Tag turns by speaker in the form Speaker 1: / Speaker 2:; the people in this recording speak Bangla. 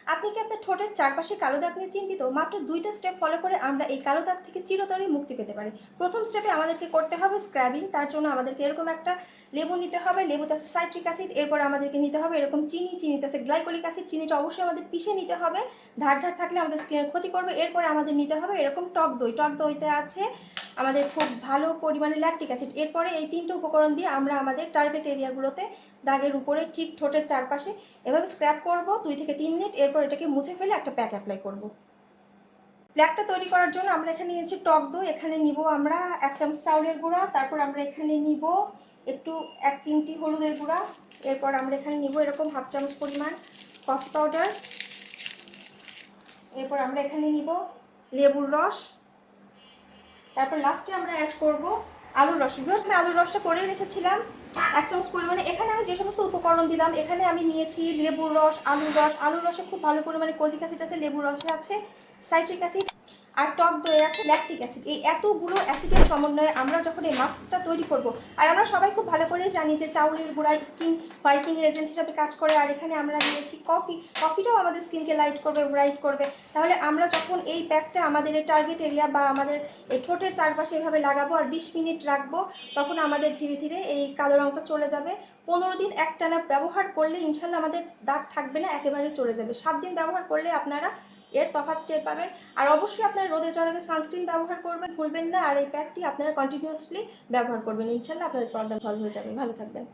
Speaker 1: আপনি কি আপনার ঠোঁটের চারপাশে কালো দাগ নিয়ে চিন্তিত? মাত্র ২টা স্টেপ ফলো করে আমরা এই কালো দাগ থেকে চিরতরে মুক্তি পেতে পারি। প্রথম স্টেপে আমাদেরকে করতে হবে স্ক্রাবিং। তার জন্য আমাদেরকে এরকম একটা লেবু নিতে হবে, লেবুতে আছে সাইট্রিক অ্যাসিড। এরপর আমাদেরকে নিতে হবে এরকম চিনি, চিনিতে আছে গ্লাইকোলিক অ্যাসিড। চিনিটা অবশ্যই আমাদের পিষে নিতে হবে, ধার ধার থাকলে আমাদের স্কিনের ক্ষতি করবে। এরপরে আমাদের নিতে হবে এরকম টক দই। টক দইতে আছে আমাদের খুব ভালো পরিমাণে ল্যাকটিক অ্যাসিড। এরপরে এই 3টে উপকরণ দিয়ে আমরা আমাদের টার্গেট এরিয়াগুলোতে দাগের উপরে ঠিক ঠোঁটের চারপাশে এভাবে স্ক্র্যাব করব 2 থেকে 3 মিনিট। এরপর এটাকে মুছে ফেলে একটা প্যাক অ্যাপ্লাই করব। প্যাকটা তৈরি করার জন্য আমরা এখানে নিয়েছি টক দই। এখানে নিব আমরা 1 চামচ চাউলের গুঁড়া। তারপর আমরা এখানে নিব একটু 1 চিমটি হলুদের গুঁড়া। এরপর আমরা এখানে নিব এরকম 1/2 চামচ পরিমাণ কফি পাউডার। এরপর আমরা এখানে নিব লেবুর রস। তারপর লাস্টে আমরা অ্যাড করব আলুর রস। ভিউয়ার্স, আমি আলুর রসটা করে রেখেছিলাম 1 চামচ পরিমাণে। এখানে আমি যে সমস্ত উপকরণ দিলাম, এখানে আমি নিয়েছি লেবুর রস, আলুর রস। আলুর রসে খুব ভালো পরিমাণে কোজিক অ্যাসিড আছে, লেবুর রসে আছে সাইট্রিক অ্যাসিড, আর টক দই আছে ল্যাকটিক অ্যাসিড। এই এতগুলো অ্যাসিডের সমন্বয়ে আমরা যখন এই মাস্কটা তৈরি করব, আর আমরা সবাই খুব ভালো করেই জানি যে চাউলের গুঁড়া স্কিন হোয়াইটনিং এজেন্ট হিসাবে কাজ করে। আর এখানে আমরা নিয়েছি কফি। কফিটাও আমাদের স্কিনকে লাইট করবে, ব্রাইট করবে। তাহলে আমরা যখন এই প্যাকটা আমাদের এই টার্গেট এরিয়া বা আমাদের এই ঠোঁটের চারপাশে এভাবে লাগাবো আর 20 মিনিট রাখবো, তখন আমাদের ধীরে ধীরে এই কালো রঙটা চলে যাবে। 15 দিন একটানা ব্যবহার করলে ইনশাল্লাহ আমাদের দাগ থাকবে না, একেবারে চলে যাবে। 7 দিন ব্যবহার করলে আপনারা এর তফাৎ টের পাবেন। আর অবশ্যই আপনারা রোদে যাওয়ার আগে সানস্ক্রিন ব্যবহার করবেন, ভুলবেন না। আর এই প্যাকটি আপনারা কন্টিনিউয়াসলি ব্যবহার করবেন, ইনশাল্লাহ আপনাদের প্রবলেম সলভ হয়ে যাবে। ভালো থাকবেন।